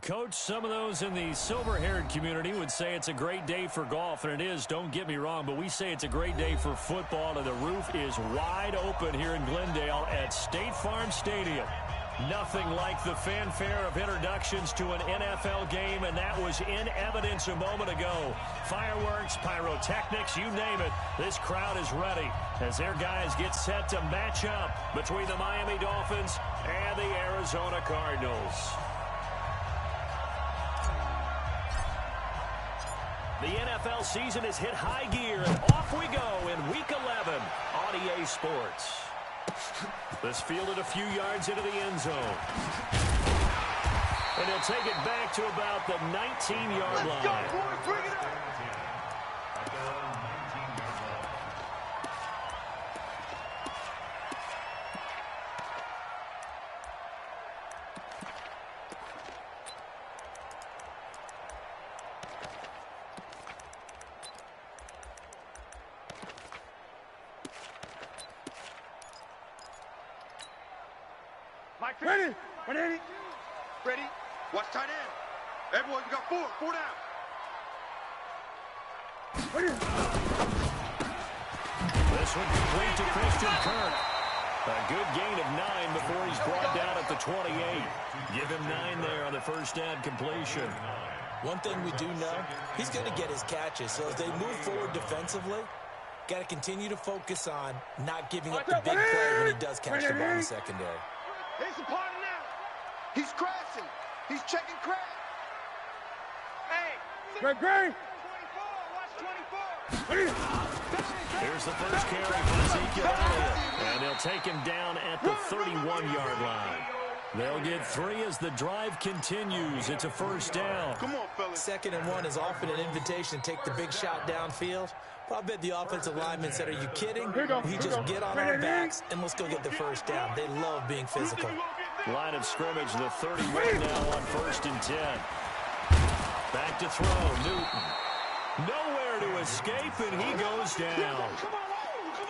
Coach, some of those in the silver-haired community would say it's a great day for golf, and it is, don't get me wrong, but we say it's a great day for football, and the roof is wide open here in Glendale at State Farm Stadium. Nothing like the fanfare of introductions to an NFL game, and that was in evidence a moment ago. Fireworks, pyrotechnics, you name it. This crowd is ready as their guys get set to match up between the Miami Dolphins and the Arizona Cardinals. The NFL season has hit high gear, and off we go in Week 11 on EA Sports. This fielded a few yards into the end zone. And he'll take it back to about the 19-yard line. Let's go, boys, bring it up. Ready. 180. Ready. Watch tight end. Everyone, you got four down. Ready. This one complete to Christian Kirk. A good gain of 9 before he's brought down at the 28. Give him 9 there on the first down completion. One thing we do know, he's going to get his catches. So as they move forward defensively, got to continue to focus on not giving up the big play when he does catch the ball in the secondary. Here's the party now. He's crashing. He's checking crash. Hey. Great. 24. Watch 24. Here's the first carry for Ezekiel Elliott. And they'll take him down at the 31-yard line. They'll get 3 as the drive continues. It's a first down. Come on, fellas. 2nd and 1 is often an invitation to take the big shot downfield. But I bet the offensive lineman said, are you kidding? We just get on our backs and let's go get the first down. They love being physical. Line of scrimmage, the 31 now on 1st and 10. Back to throw, Newton. Nowhere to escape, and he goes down.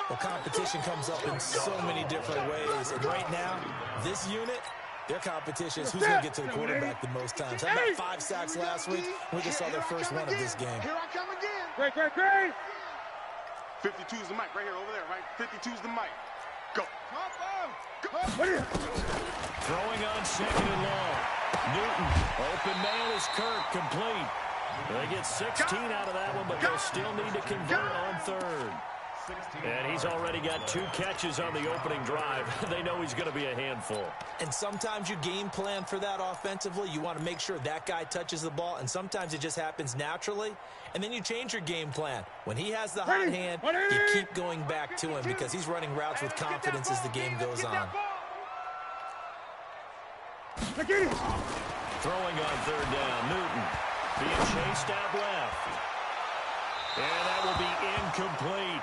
Well, competition comes up in so many different ways. And right now, this unit, their competition is who's going to get to the quarterback the most times. How about 5 sacks last week? We just saw their first one of this game. Here I come again. Great. 52 is the mic right here, over there, right? 52 is the mic. Go. Throwing on 2nd and long. Newton, open man is Kirk, complete. They get 16 out of that one, but they'll still need to convert on 3rd. And he's already got 2 catches on the opening drive. They know he's going to be a handful. And sometimes you game plan for that offensively. You want to make sure that guy touches the ball, and sometimes it just happens naturally. And then you change your game plan. When he has the hot hand, you keep going back to him because he's running routes with confidence as the game goes on. Throwing on 3rd down, Newton being chased out left. And that will be incomplete.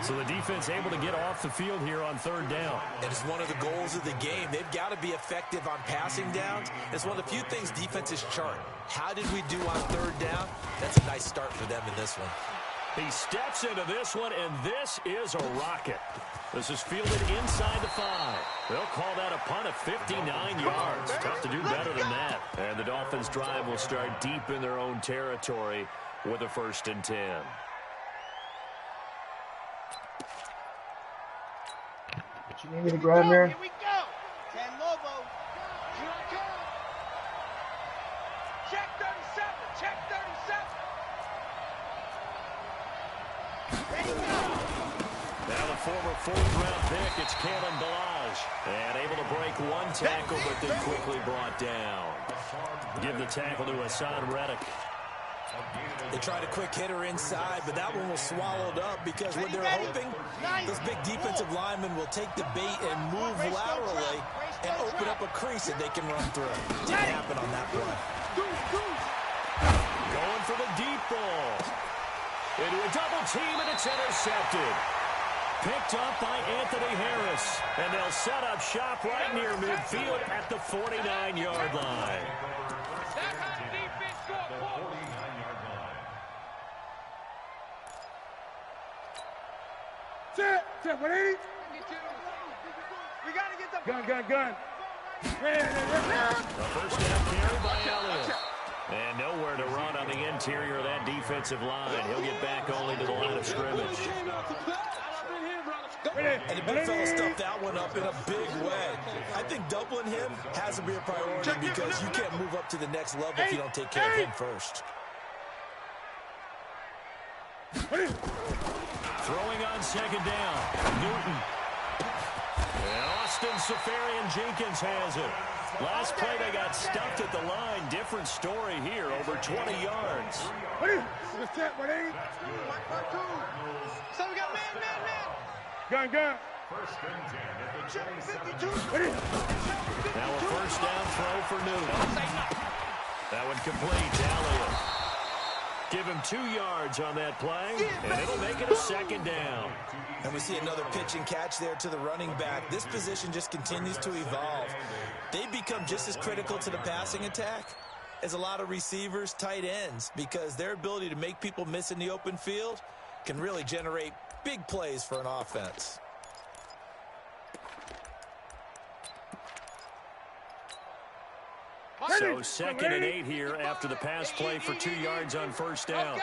So the defense able to get off the field here on 3rd down. And it's one of the goals of the game. They've got to be effective on passing downs. It's one of the few things defenses chart. How did we do on 3rd down? That's a nice start for them in this one. He steps into this one, and this is a rocket. This is fielded inside the 5. They'll call that a punt of 59 yards. Tough to do better than that. And the Dolphins' drive will start deep in their own territory with a 1st and 10. What you need me to grab there? Here we go. 10 Lobo. Here I come. Check 37. Check 37. Ready, go. Now the former 4th-round pick, it's Kalen Balazs. And able to break 1 tackle, but then quickly brought down. Give the tackle to Hassan Reddick. They tried a quick hitter inside, but that one was swallowed up because what they're hoping, those big defensive linemen will take the bait and move laterally and open up a crease that they can run through. Didn't happen on that play. Going for the deep ball. Into a double team, and it's intercepted. Picked up by Anthony Harris. And they'll set up shop right near midfield at the 49-yard line. Set, 180. We got to get the Gun. The first down carry by Elliott. And nowhere to run on the interior of that defensive line. He'll get back only to the line of scrimmage. And the big fella stuffed that one up in a big way. I think doubling him has to be a priority because you can't move up to the next level if you don't take care of him first. Throwing on second down. Newton. And Austin Safarian-Jenkins has it. Last play, they got stuffed at the line. Different story here, over 20 yards. So we got man. Gun. Now a first down throw for Newton. That one complete to Elliott. Give him 2 yards on that play, and it'll make it a second down. And we see another pitch and catch there to the running back. This position just continues to evolve. They become just as critical to the passing attack as a lot of receivers, tight ends, because their ability to make people miss in the open field can really generate big plays for an offense. So 2nd and 8 here after the pass play for 2 yards on first down.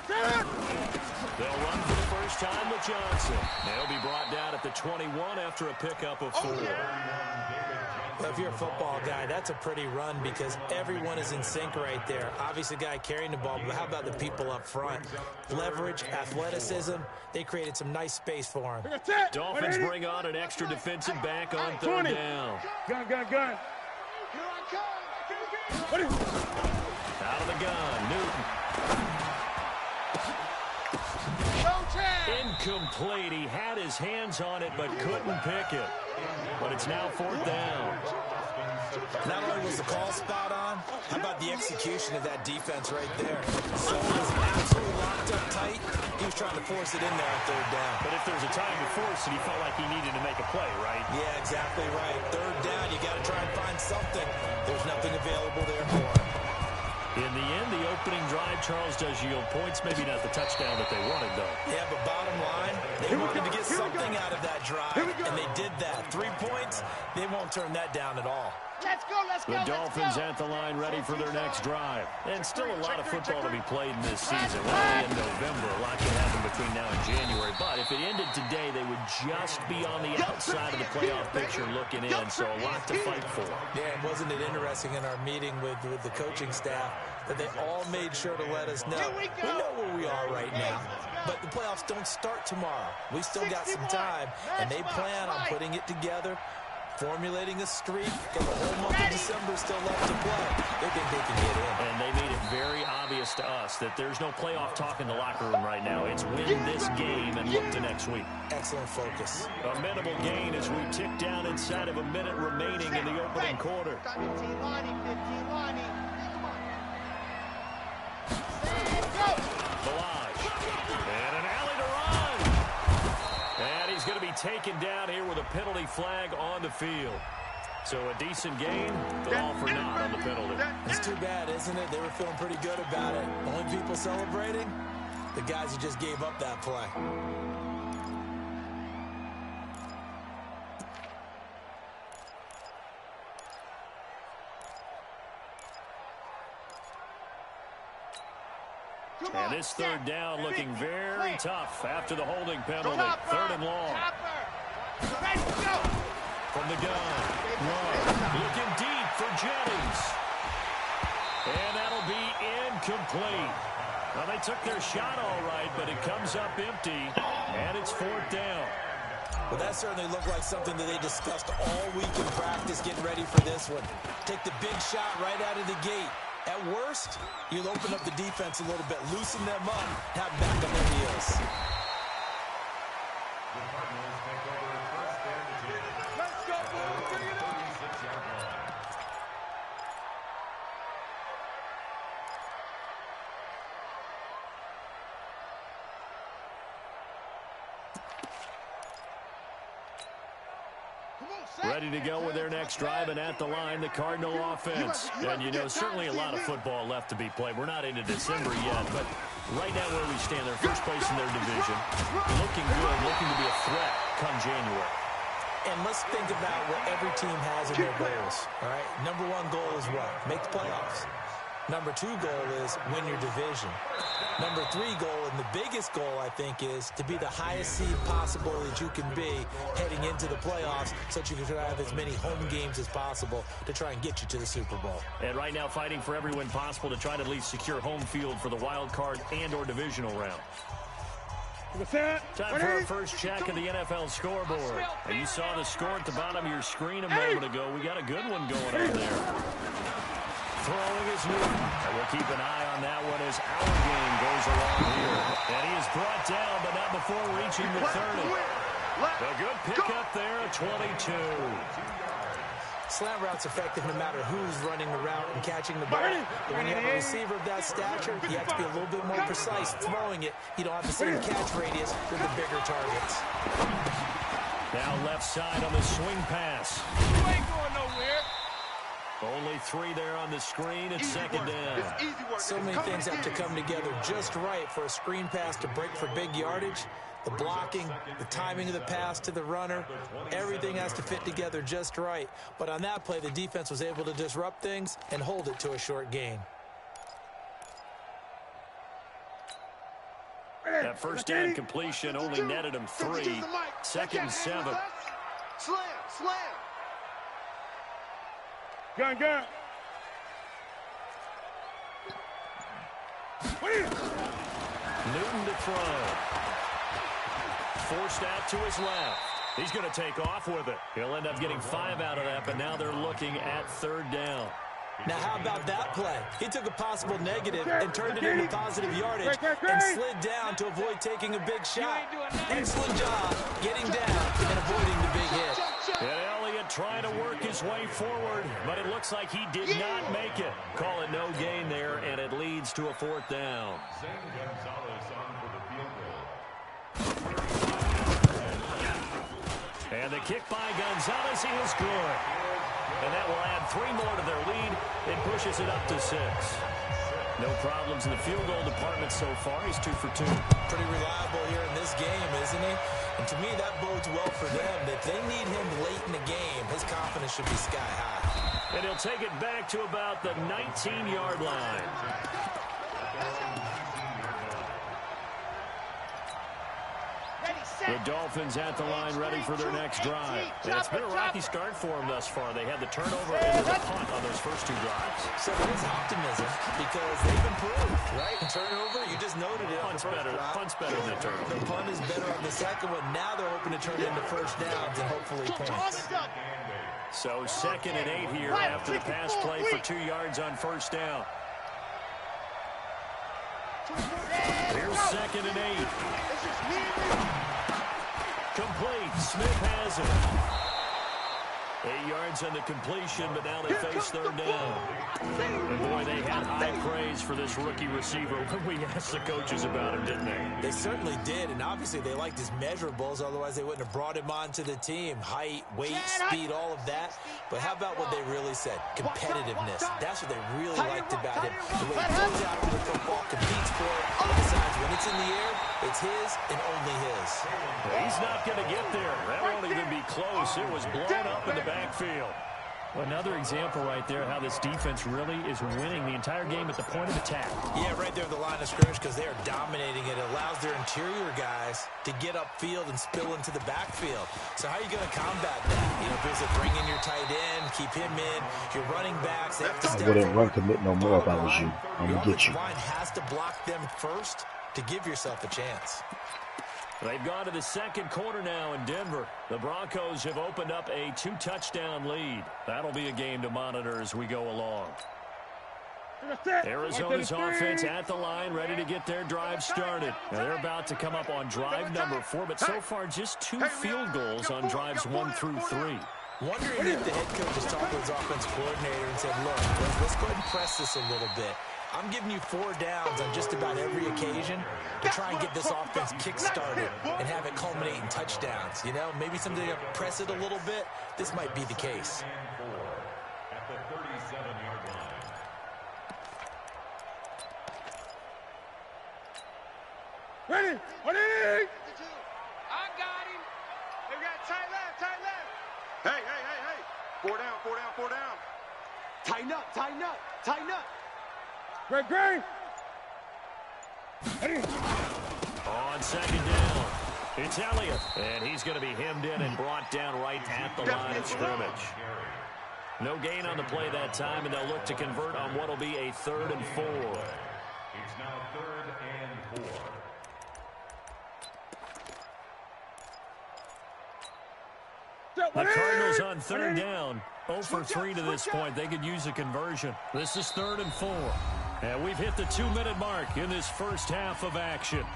They'll run for the first time with Johnson. They'll be brought down at the 21 after a pickup of 4. Well, if you're a football guy, that's a pretty run because everyone is in sync right there. Obviously, the guy carrying the ball, but how about the people up front? Leverage, athleticism, they created some nice space for him. Dolphins bring on an extra defensive back on 3rd down. Gun. Out of the gun, Newton. Incomplete. He had his hands on it, but couldn't pick it. But it's now 4th down. Not only was the call spot on, how about the execution of that defense right there? So was absolutely locked up tight. He was trying to force it in there on 3rd down. But if there's a time to force it, he felt like he needed to make a play, right? Yeah, exactly right. 3rd down, you got to try and find something. There's nothing available there for him. In the end, the opening drive, Charles, does yield points. Maybe not the touchdown that they wanted, though. Yeah, but bottom line, they wanted to get something out of that drive, and they did that. 3 points, they won't turn that down at all. Let's go. The Dolphins at the line ready for their next drive. And still a lot of football to be played in this season. We're only in November. A lot can happen between now and January. But if it ended today, they would just be on the outside of the playoff picture looking in. So a lot to fight for. Yeah, and wasn't it interesting in our meeting with the coaching staff that they all made sure to let us know. We know where we are right now. But the playoffs don't start tomorrow. We still got some time. And they plan on putting it together, formulating a streak, and the whole month of December still left to play. They think they can get in. And they made it very obvious to us that there's no playoff talk in the locker room right now. It's win this game and look to next week. Excellent focus. A minimal gain as we tick down inside of a minute remaining in the opening quarter. 15, Lonnie. Balaj. And an alley to run. And he's going to be taken down here with a penalty flag on the field. So a decent game, but all for naught on the penalty. It's too bad, isn't it? They were feeling pretty good about it. Only people celebrating, the guys who just gave up that play. And this 3rd down looking very tough after the holding penalty. 3rd and long. From the gun. Looking deep for Jennings. And that'll be incomplete. Well, they took their shot all right, but it comes up empty, and it's 4th down. Well, that certainly looked like something that they discussed all week in practice getting ready for this one. Take the big shot right out of the gate. At worst, you'll open up the defense a little bit, loosen them up, have back on their heels. Let's go, bring it up. Ready to go with their next drive, and at the line, the Cardinal offense. And, you know, certainly a lot of football left to be played. We're not into December yet, but right now where we stand, they're first place in their division. Looking good, looking to be a threat come January. And let's think about what every team has in their goals, all right? Number one goal is what? Make the playoffs. Number two goal is win your division. Number three goal, and the biggest goal, I think, is to be the highest seed possible that you can be heading into the playoffs so that you can have as many home games as possible to try and get you to the Super Bowl. And right now fighting for every win possible to try to at least secure home field for the wild card and or divisional round. Time for our first check of the NFL scoreboard. And you saw the score at the bottom of your screen a moment ago. We got a good one going on there. Throwing is Newton. And we'll keep an eye on that one as our game goes along here. And he is brought down, but not before reaching the 30. A good pickup there at 22. Slant route's effective no matter who's running the route and catching the ball. But when you have a receiver of that stature, you have to be a little bit more precise throwing it. You don't have the same catch radius with the bigger targets. Now left side on the swing pass. You ain't going nowhere. Only 3 there on the screen. It's second down. So many things have to come together just right for a screen pass to break for big yardage. The blocking, the timing of the pass to the runner, everything has to fit together just right. But on that play, the defense was able to disrupt things and hold it to a short gain. That first down completion only netted him 3. Second and 7. Slam. Gun. Newton to throw. Forced out to his left. He's going to take off with it. He'll end up getting 5 out of that, but now they're looking at third down. Now, how about that play? He took a possible negative and turned it into positive yardage and slid down to avoid taking a big shot. Excellent job getting down and avoiding the big hit. And Elliott trying to work his way forward, but it looks like he did not make it. Call it no gain there, and it leads to a 4th down. And the kick by Gonzalez is good. And that will add 3 more to their lead. It pushes it up to 6. No problems in the field goal department so far. He's 2 for 2. Pretty reliable here in this game, isn't he? And to me, that bodes well for them. If they need him late in the game, his confidence should be sky high. And he'll take it back to about the 19-yard line. The Dolphins at the line ready for their next drive. And it's been a rocky start for them thus far. They had the turnover and the punt on those first 2 drives. So there's optimism because they've improved, right? Turnover, you just noted it. Punt's better than the turnover. The punt is better on the second one. Now they're hoping to turn it into first downs and hopefully points. So 2nd and 8 here after the pass play for 2 yards on first down. Here's 2nd and 8. Complete. Smith has it. 8 yards on the completion, but now they face third down. And boy, they had high praise for this rookie receiver when we asked the coaches about him, didn't they? They certainly did, and obviously they liked his measurables, otherwise they wouldn't have brought him onto the team. Height, weight, speed, all of that. But how about what they really said? Competitiveness. That's what they really liked about him. The way he goes out with the football, competes for it, and decides when it's in the air, it's his and only his. He's not going to get there. That won't even be close. It was blown up in the backfield. Well, another example right there how this defense really is winning the entire game at the point of attack. Yeah, right there at the line of scrimmage because they are dominating it. It allows their interior guys to get upfield and spill into the backfield. So how are you going to combat that? You know, basically bring in your tight end, keep him in, your running backs. They have to I wouldn't run commit no more if I was you. I'm going to get you. Your line has to block them first to give yourself a chance. They've gone to the second quarter now in Denver. The Broncos have opened up a 2-touchdown lead. That'll be a game to monitor as we go along. Arizona's offense at the line, ready to get their drive started. Now they're about to come up on drive number 4, but so far just 2 field goals on drives 1 through 3. Wondering if the head coach has talked to his offensive coordinator and said, look, let's go ahead and press this a little bit. I'm giving you 4 downs on just about every occasion to try and get this offense kick-started and have it culminate in touchdowns. You know, maybe something to press it a little bit. This might be the case. At the 37-yard line. Ready? I got him. They got Tight left. Hey. 4 down. Tighten up. Great. On second down, it's Elliott, and he's going to be hemmed in and brought down right at the line of scrimmage. No gain on the play that time, and they'll look to convert on what will be a 3rd and 4. It's now 3rd and 4. The Cardinals on 3rd down, 0 for 3 to this point. They could use a conversion. This is 3rd and 4. And we've hit the 2-minute mark in this first half of action.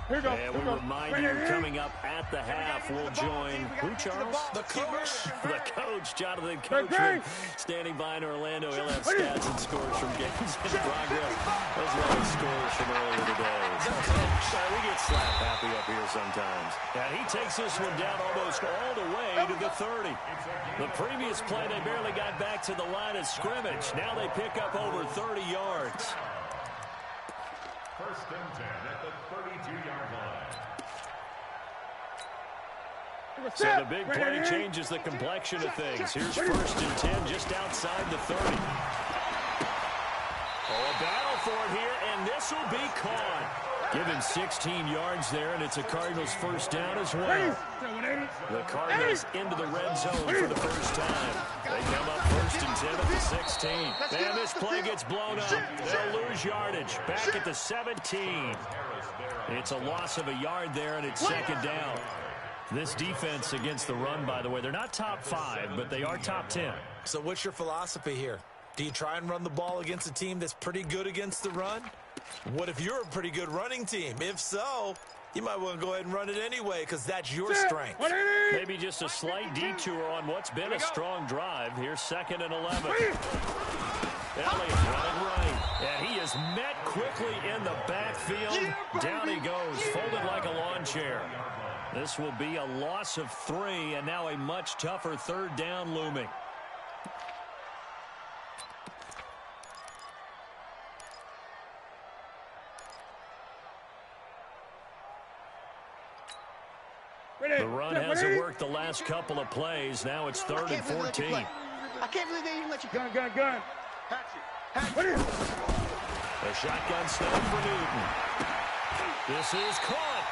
Here we go. And we remind you, coming up at the half, we'll join who, Charles? The coach. The coach, Jonathan Coachman, standing by in Orlando. He'll have stats and scores from games in progress, as well as scores from earlier today. We get slap happy up here sometimes. And he takes this one down almost all the way to the 30. The previous play, they barely got back to the line of scrimmage. Now they pick up over 30 yards. 1st and 10 at the 32-yard line. So the big play changes the complexion of things. Here's 1st and 10 just outside the 30. Oh, a battle for it here, and this will be caught. Give him 16 yards there, and it's a Cardinals 1st down as well. The Cardinals into the red zone for the first time. They come up 1st and 10 at the 16. And this play gets blown up. They'll lose yardage. Back at the 17. It's a loss of a yard there, and it's 2nd down. This defense against the run, by the way, they're not top 5, but they are top 10. So what's your philosophy here? Do you try and run the ball against a team that's pretty good against the run? What if you're a pretty good running team? If so, you might want to go ahead and run it anyway because that's your strength. Maybe just a slight detour on what's been a strong drive. Here's 2nd and 11. Elliott running right, and he is met quickly in the backfield. Down he goes, folded like a lawn chair. This will be a loss of 3, and now a much tougher 3rd down looming. The run hasn't worked the last couple of plays. Now it's 3rd and 14. I can't believe they didn't let you gun. A shotgun snap for Newton. This is caught.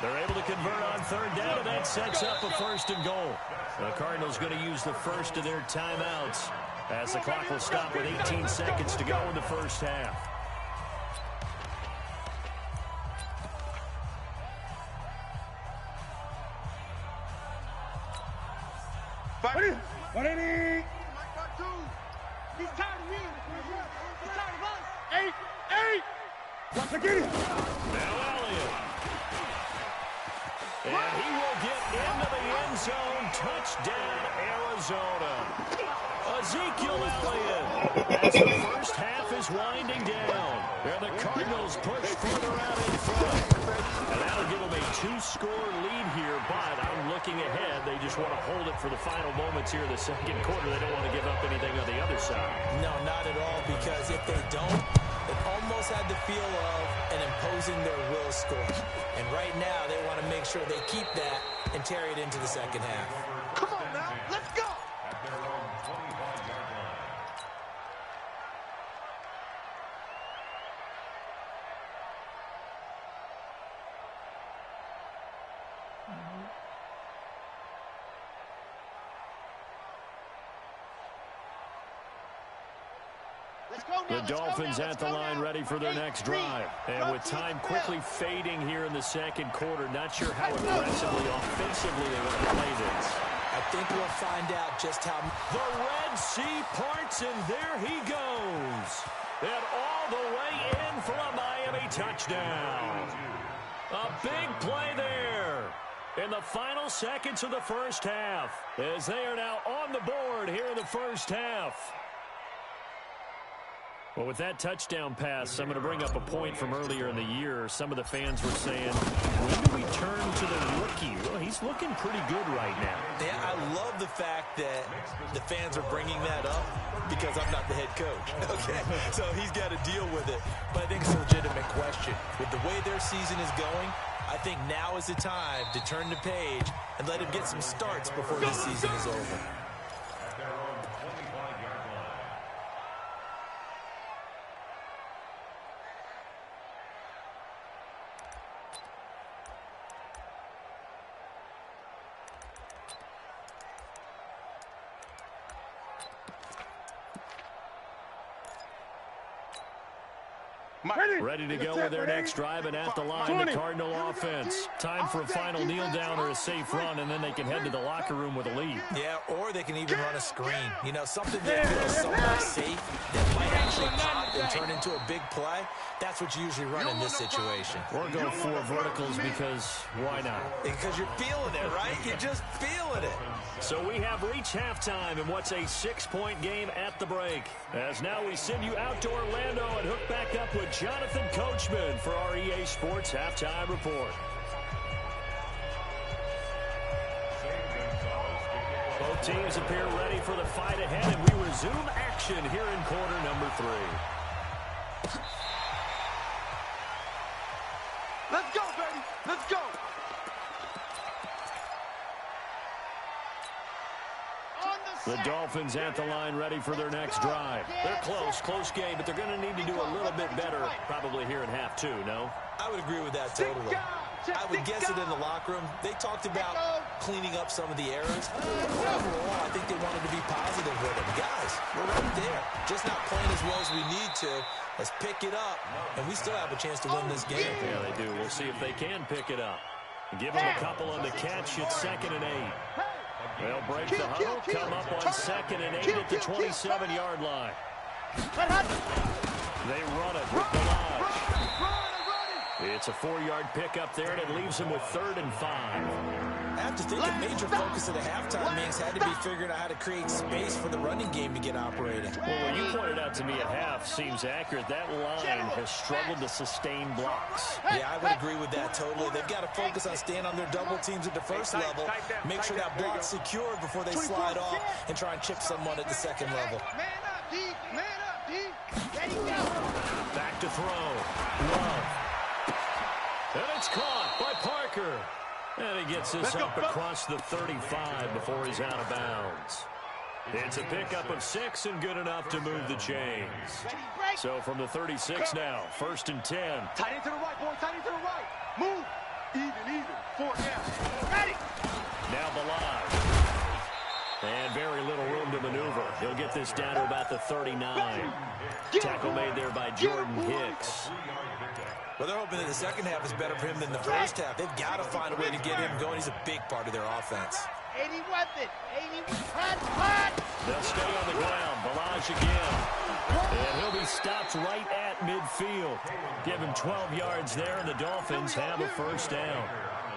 They're able to convert on 3rd down, and that sets up a 1st and goal. The Cardinals going to use the first of their timeouts as the clock will stop with 18 seconds to go in the first half. What is he? He's tired of you. He's tired of us. 8. Once again. Now Elliott. And he will get into the end zone. Touchdown, Arizona. Ezekiel Elliott as the first half is winding down. And the Cardinals push further out in front. And that'll give them a 2-score lead here, but I'm looking ahead. They just want to hold it for the final moments here in the 2nd quarter. They don't want to give up anything on the other side. No, not at all, because if they don't, it almost had the feel of an imposing their will score. And right now, they want to make sure they keep that and carry it into the 2nd half. Come on now, let's go. At their own 25-yard line. The Dolphins at the line ready for their next drive. And with time quickly fading here in the 2nd quarter, not sure how aggressively, offensively they want to play this. I think we'll find out just how. The Red Sea parts, and there he goes. And all the way in for a Miami touchdown. A big play there in the final seconds of the first half, as they are now on the board here in the first half. Well, with that touchdown pass, I'm going to bring up a point from earlier in the year. Some of the fans were saying, when do we turn to the rookie? Well, he's looking pretty good right now. Yeah, I love the fact that the fans are bringing that up because I'm not the head coach. Okay, so he's got to deal with it. But I think it's a legitimate question. With the way their season is going, I think now is the time to turn the page and let him get some starts before this season is over. Ready to go with their next drive, and at the line, the Cardinal offense. Time for a final kneel down or a safe run, and then they can head to the locker room with a lead. Yeah, or they can even run a screen. You know, something that feels somewhat safe that might actually pop and turn into a big play. That's what you usually run in this situation. Or go 4 verticals because why not? Because you're feeling it, right? You're just feeling it. So we have reached halftime in what's a 6-point game at the break. As now we send you out to Orlando and hook back up with Jonathan Coachman for our EA Sports Halftime Report. Both teams appear ready for the fight ahead, and we resume action here in quarter number 3. Let's go, baby. Let's go. The Dolphins at the line ready for their next drive. They're close game, but they're going to need to do a little bit better probably here in half 2, no? I would agree with that totally. I would guess it in the locker room. They talked about cleaning up some of the errors. Overall, I think they wanted to be positive with it. Guys, we're right there. Just not playing as well as we need to. Let's pick it up, and we still have a chance to win this game. Yeah, they do. We'll see if they can pick it up. Give them a couple on the catch. It's 2nd and 8. They'll break the huddle, come up on 2nd and 8 at the 27-yard line. They run it with Balaj. It's a 4-yard pickup there, and it leaves them with 3rd and 5. I have to think a major focus of the halftime meetings had to be figuring out how to create space for the running game to get operating. Well, what you pointed out to me at half seems accurate. That line has struggled to sustain blocks. Yeah, I would agree with that totally. They've got to focus on staying on their double teams at the first level, make sure that block's secured before they slide off and try and chip someone at the second level. Man up, D. There you go. Back to throw. Love. And it's caught by Parker. And he gets this up across the 35 before he's out of bounds. It's a pickup of 6 and good enough to move the chains. So from the 36 now, 1st and 10. Tight end to the right, boy. Tight end to the right. Move. Even. 4 down. Ready. Now Balaj. And very little room to maneuver. He'll get this down to about the 39. Tackle made there by Jordan Hicks. Well, they're hoping that the second half is better for him than the first half. They've got to find a way to get him going. He's a big part of their offense. 80 weapon. 80 hot. They'll stay on the ground. Balaj again. And he'll be stopped right at midfield. Give him 12 yards there, and the Dolphins have a first down.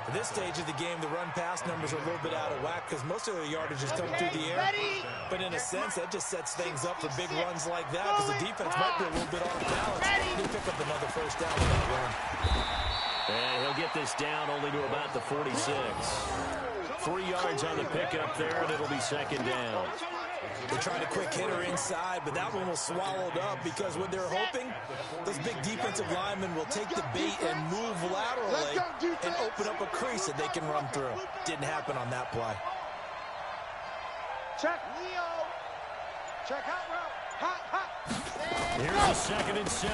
At this stage of the game, the run-pass numbers are a little bit out of whack because most of their yardage is coming through the air. But in a sense, that just sets things up for big runs like that because the defense might be a little bit off balance. He'll pick up another first down with that run. And he'll get this down only to about the 46. 3 yards on the pickup there, and it'll be 2nd down. They tried a quick hitter inside, but that one was swallowed up because what they're hoping, those big defensive linemen will take the bait and move laterally and open up a crease that they can run through. Didn't happen on that play. Check. Leo. Check hot route. Hot. Here's the 2nd and 7.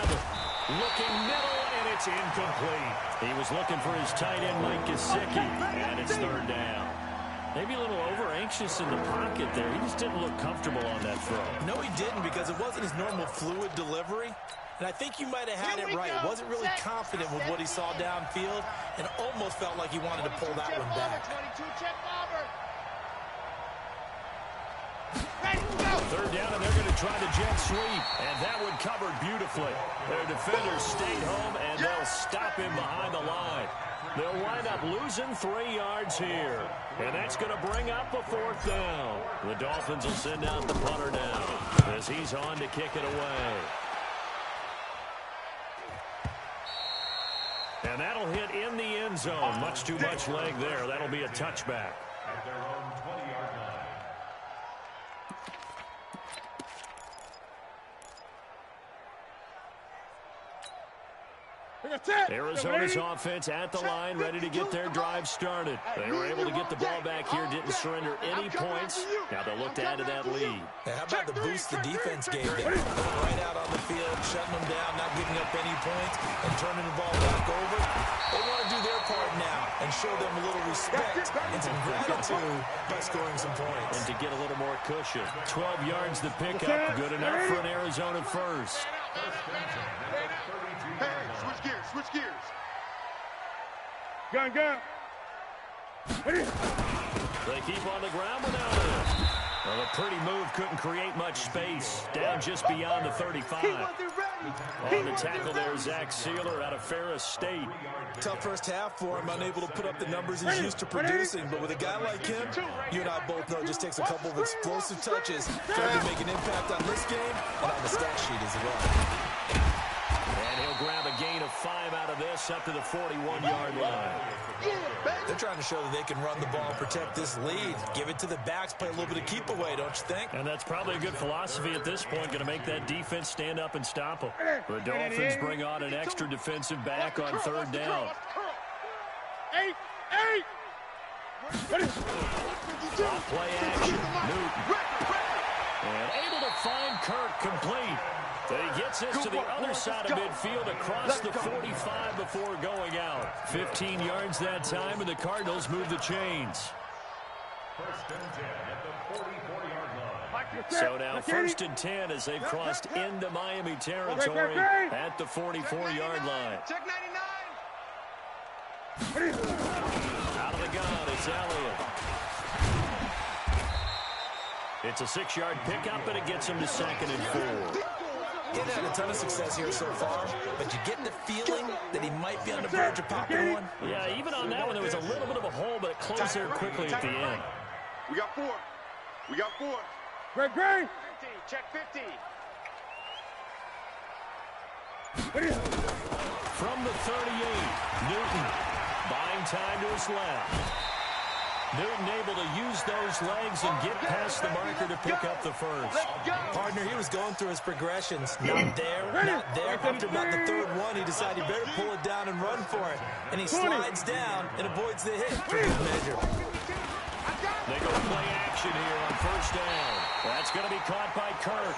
Looking middle, and it's incomplete. He was looking for his tight end, Mike Gesicki, and it's 3rd down. Maybe a little over-anxious in the pocket there. He just didn't look comfortable on that throw. No, he didn't because it wasn't his normal fluid delivery. And I think you might have had it right. Wasn't really confident with what he saw downfield and almost felt like he wanted to pull that one back. 22, check Auburn. Ready to go. 3rd down, and they're going to try the jet sweep. And that one covered beautifully. Their defenders stayed home, and they'll stop him behind the line. They'll wind up losing 3 yards here. And that's going to bring up a 4th down. The Dolphins will send out the punter now as he's on to kick it away. And that'll hit in the end zone. Much too much leg there. That'll be a touchback. At their own 20-yard line. Arizona's offense at the line, ready to get their drive started. They were able to get the ball back here, didn't surrender any points. Now they'll look to add to that lead. Hey, how about the boost the defense gave them? Right out on the field, shutting them down, not giving up any points, and turning the ball back over. They want to do their part now and show them a little respect and some gratitude by scoring some points. And to get a little more cushion. 12 yards to pick up, good enough for an Arizona first. Hey, switch gears. Gun. They keep on the ground without it. Well, a pretty move couldn't create much space. Down just beyond the 35. On the tackle there, Zach Sealer out of Ferris State. Tough first half for him, unable to put up the numbers he's used to producing. But with a guy like him, you and I both know it just takes a couple of explosive touches for him to make an impact on this game and on the stat sheet as well. And he'll grab a gain of 5 out of this up to the 41-yard line. They're trying to show that they can run the ball and protect this lead. Give it to the backs, play a little bit of keep away, don't you think? And that's probably a good philosophy at this point, going to make that defense stand up and stop them. The Dolphins bring on an extra defensive back on third down. Eight. Off play action, Newton. And able to find Kirk complete. He gets this to the other side of midfield across the 45 before going out. 15 yards that time, and the Cardinals move the chains. First and 10 at the 44-yard line. So now first and 10 as they've crossed into Miami territory at the 44-yard line. Check 99. Out of the gun, it's Elliott. It's a 6-yard pickup, and it gets him to 2nd and 4. He's had a ton of success here so far, but you get the feeling that he might be on the verge of popping one. Yeah, even on that one, there was a little bit of a hole, but it closed there quickly at the end. We got 4. Great. 50, check 50. From the 38, Newton buying time to his left. Newton able to use those legs and get past the marker to pick up the first. Partner, he was going through his progressions. Not there. After about the third one, he decided he better pull it down and run for it. And he slides down and avoids the hit for good measure. They go play action here on first down. That's going to be caught by Kirk.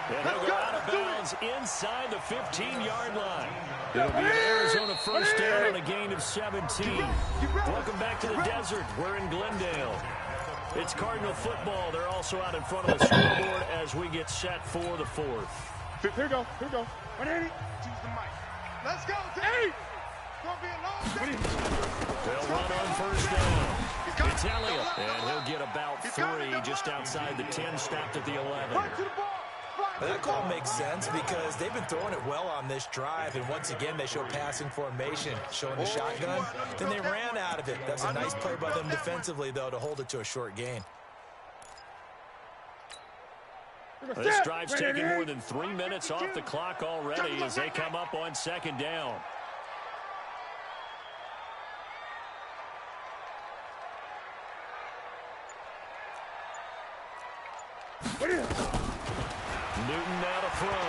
And he'll go out of bounds inside the 15-yard line. It'll be an Arizona first down on a gain of 17. Welcome back to the desert. We're in Glendale. It's Cardinal football. They're also out in front of the scoreboard as we get set for the fourth. Here we go. 180. Choose the mic. Let's go, Eight. Gonna be a long day. They'll run on first down. It's Elliott, and he'll get about 3 just outside the 10, stopped at the 11. Right to the ball. That call makes sense because they've been throwing it well on this drive, and once again they show passing formation, showing the shotgun. Then they ran out of it. That's a nice play by them defensively, though, to hold it to a short gain. This drive's taking more than 3 minutes off the clock already as they come up on second down. Newton now to throw.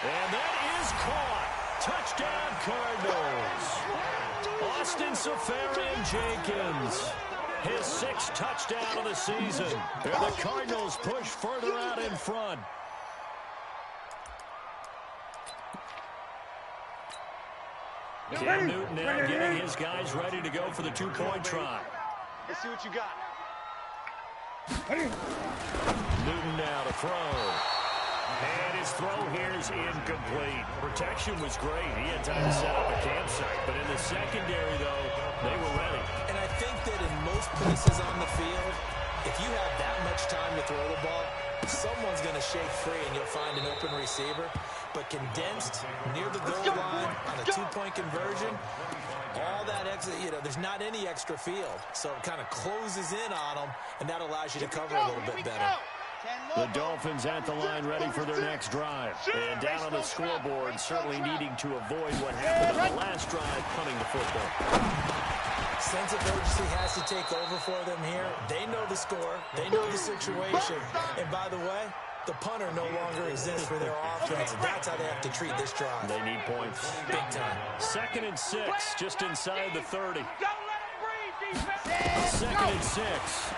And that is caught. Touchdown, Cardinals. Austin Seferian-Jenkins. His 6th touchdown of the season. And the Cardinals push further out in front. Cam Newton now getting his guys ready to go for the 2-point try. Let's see what you got. Newton now to throw. And his throw here is incomplete. Protection was great. He had time to set up a campsite. But in the secondary, though, they were ready. And I think that in most places on the field, if you have that much time to throw the ball, someone's going to shake free and you'll find an open receiver. But condensed near the goal line on a 2-point conversion, all that extra, there's not any extra field. So it kind of closes in on them, and that allows you to cover a little bit better. The Dolphins at the line ready for their next drive. And down on the scoreboard, certainly needing to avoid what happened on the last drive, punting the football. Sense of urgency has to take over for them here. They know the score. They know the situation. And by the way, the punter no longer exists for their offense. And that's how they have to treat this drive. They need points. Big time. 2nd and 6, just inside the 30. 2nd and 6.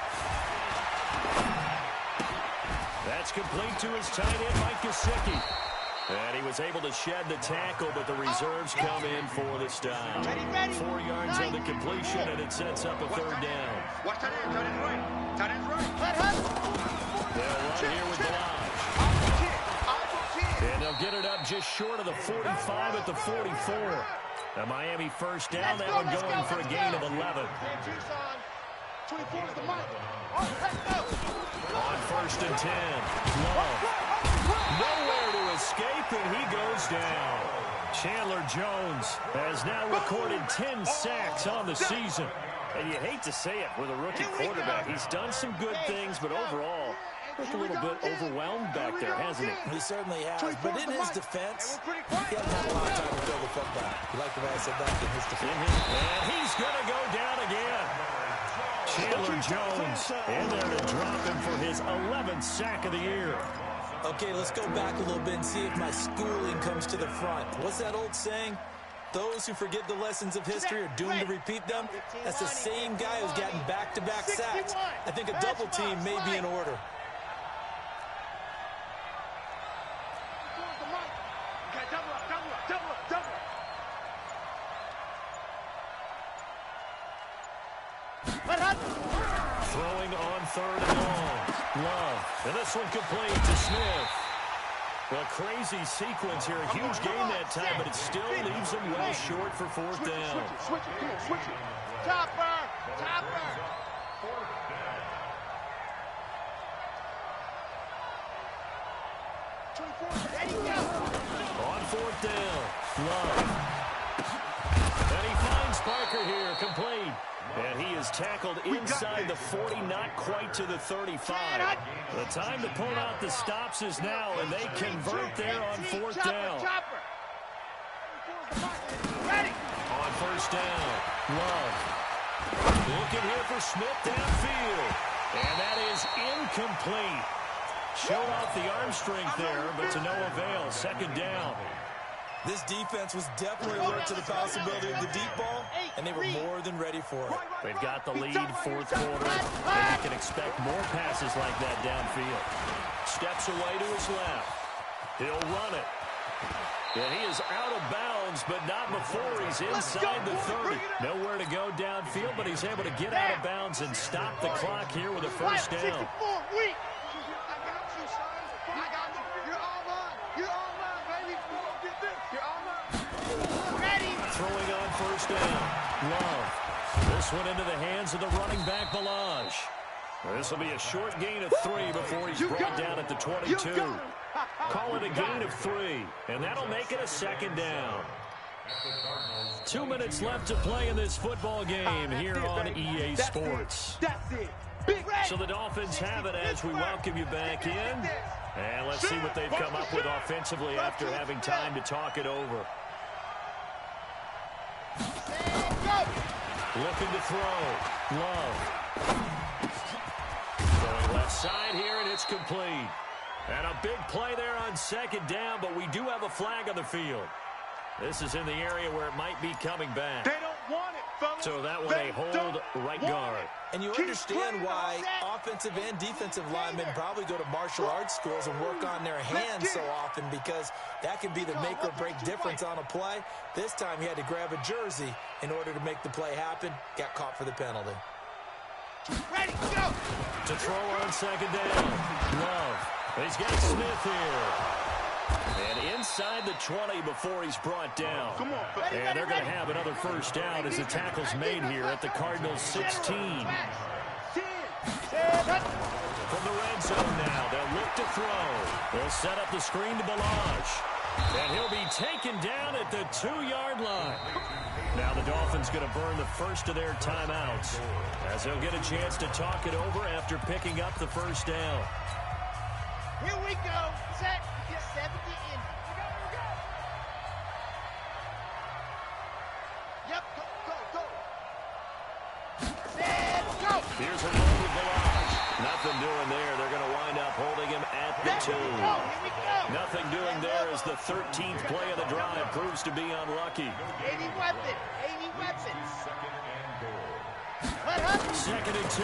That's complete to his tight end, Mike Gesicki. And he was able to shed the tackle, but the reserves come in for the stop. 4 yards on the completion, and it sets up a 3rd down. Watch tight end. Tight end's right. Tight end's right. They'll run here with Balaj. And they'll get it up just short of the 45 at the 44. The Miami 1st down, that one going for a gain of 11. On 1st and 10, Love. Nowhere to escape, and he goes down. Chandler Jones has now recorded 10 sacks on the season. And you hate to say it with a rookie quarterback. He's done some good things, but overall, looked a little bit overwhelmed back there, hasn't he? He certainly has, but in his defense, he hasn't had a lot of time to throw the football. You like the way I said that in his defense? And he's going to go down again. Chandler Jones in there to drop him for his 11th sack of the year. Okay, let's go back a little bit and see if my schooling comes to the front. What's that old saying? Those who forget the lessons of history are doomed to repeat them. That's the same guy who's gotten back-to-back sacks. I think a double team may be in order. Throwing on 3rd and long. Love. And this one complete to Smith. A crazy sequence here. A huge gain that time, but it still leaves them well short for 4th down. Switch it. Come on, switch it. Topper. On 4th down. Love. And he finds Parker here, complete. And he is tackled inside the 40, not quite to the 35. The time to pull out the stops is now, and they convert there on 4th down. On 1st down, Love. Looking here for Smith downfield. And that is incomplete. Showed off the arm strength there, but to no avail. 2nd down. This defense was definitely alert to the possibility of the deep ball, and they were more than ready for it. They've got the lead, 4th quarter, and you can expect more passes like that downfield. Steps away to his left. He'll run it. And he is out of bounds, but not before he's inside the 30. Nowhere to go downfield, but he's able to get out of bounds and stop the clock here with a 1st down. Throwing on 1st down. Love. This one into the hands of the running back, Balaj. This will be a short gain of 3 before he's brought down at the 22. Call it a gain of 3, and that'll make it a 2nd down. 2 minutes left to play in this football game here on EA Sports. So the Dolphins have it as we welcome you back in. And let's see what they've come up with offensively after having time to talk it over. Looking to throw. Love. Going left side here, and it's complete. And a big play there on 2nd down, but we do have a flag on the field. This is in the area where it might be coming back. They don't want it, fellas. So that one a hold right guard. And you understand why offensive and defensive linemen probably go to martial arts schools and work on their hands so often, because that can be the make or break difference on a play. This time he had to grab a jersey in order to make the play happen. Got caught for the penalty. Ready, go! To throw on 2nd down. Love. He's got Smith here. And inside the 20 before he's brought down. Come on, and they're going to have another 1st down as the tackle's made here at the Cardinals' 16. From the red zone now, they'll look to throw. They'll set up the screen to Balaj. And he'll be taken down at the 2-yard line. Now the Dolphins going to burn the first of their timeouts, as they'll get a chance to talk it over after picking up the 1st down. Here we go. Set. 70 in. Yep. Go. Set. Go. Here's a low barrage. Nothing doing there. They're going to wind up holding him at the 2. Here we go. Nothing doing there as the 13th play of the drive proves to be unlucky. 80 weapons. Second and 2.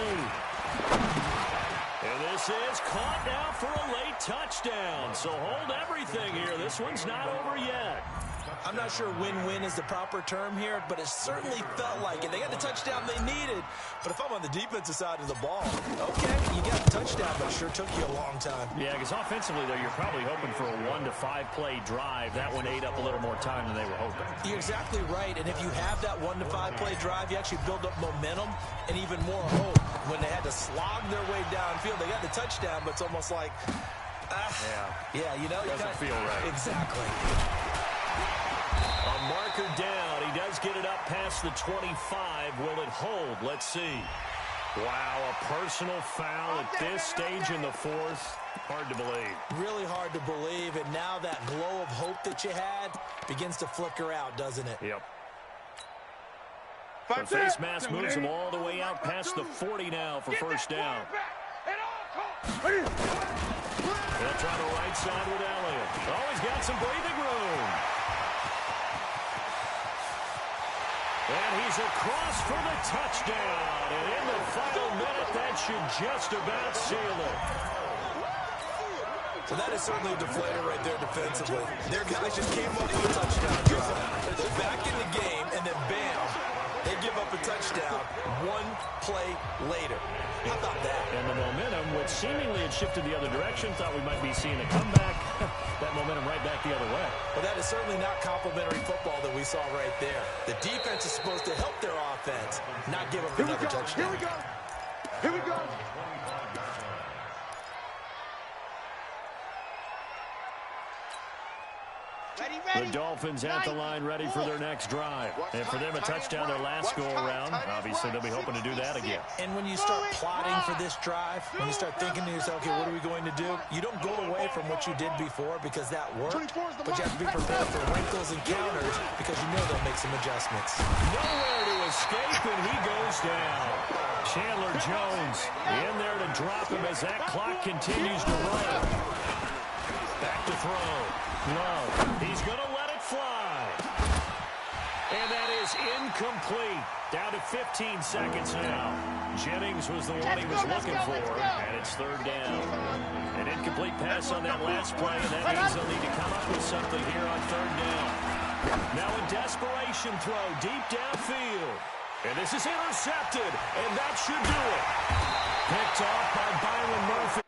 And this is caught now for a late touchdown. So hold everything here. This one's not over yet. I'm not sure win-win is the proper term here, but it certainly felt like it. They got the touchdown they needed, but if I'm on the defensive side of the ball, okay, you got the touchdown, but it sure took you a long time. Yeah, because offensively, though, you're probably hoping for a 1 to 5 play drive. That one ate up a little more time than they were hoping. You're exactly right, and if you have that 1 to 5 play drive, you actually build up momentum and even more hope. When they had to slog their way downfield, they got the touchdown, but it's almost like, yeah, you know, doesn't feel right. Exactly. A marker down. He does get it up past the 25. Will it hold? Let's see. Wow, a personal foul at this stage in the 4th. Hard to believe. Really hard to believe, and now that glow of hope that you had begins to flicker out, doesn't it? Yep. The face mask moves him all the way out past the 40 now for first down. They'll try the right side with Elliott. Oh, he's got some breathing room. And he's across for the touchdown. And in the final minute, that should just about seal it. So that is certainly a deflator right there defensively. Their guys just came up with a touchdown drive. They're back in the game, and then bam, they give up a touchdown 1 play later. How about that? And the momentum, which seemingly had shifted the other direction, thought we might be seeing a comeback. That momentum right back the other way. Well, that is certainly not complimentary football that we saw right there. The defense is supposed to help their offense, not give up another touchdown. Here we go. The Dolphins at the line ready for their next drive. And for them, a touchdown their last go-around. Obviously, they'll be hoping to do that again. And when you start plotting for this drive, when you start thinking to yourself, okay, what are we going to do? You don't go away from what you did before because that worked, but you have to be prepared for wrinkles and counters because you know they'll make some adjustments. Nowhere to escape, and he goes down. Chandler Jones in there to drop him as that clock continues to run. Back to throw. Love. He's going to let it fly. And that is incomplete. Down to 15 seconds now. Jennings was the one he was looking for, and it's 3rd down. An incomplete pass on that last play, and that means they'll need to come up with something here on 3rd down. Now a desperation throw deep downfield. And this is intercepted, and that should do it. Picked off by Byron Murphy.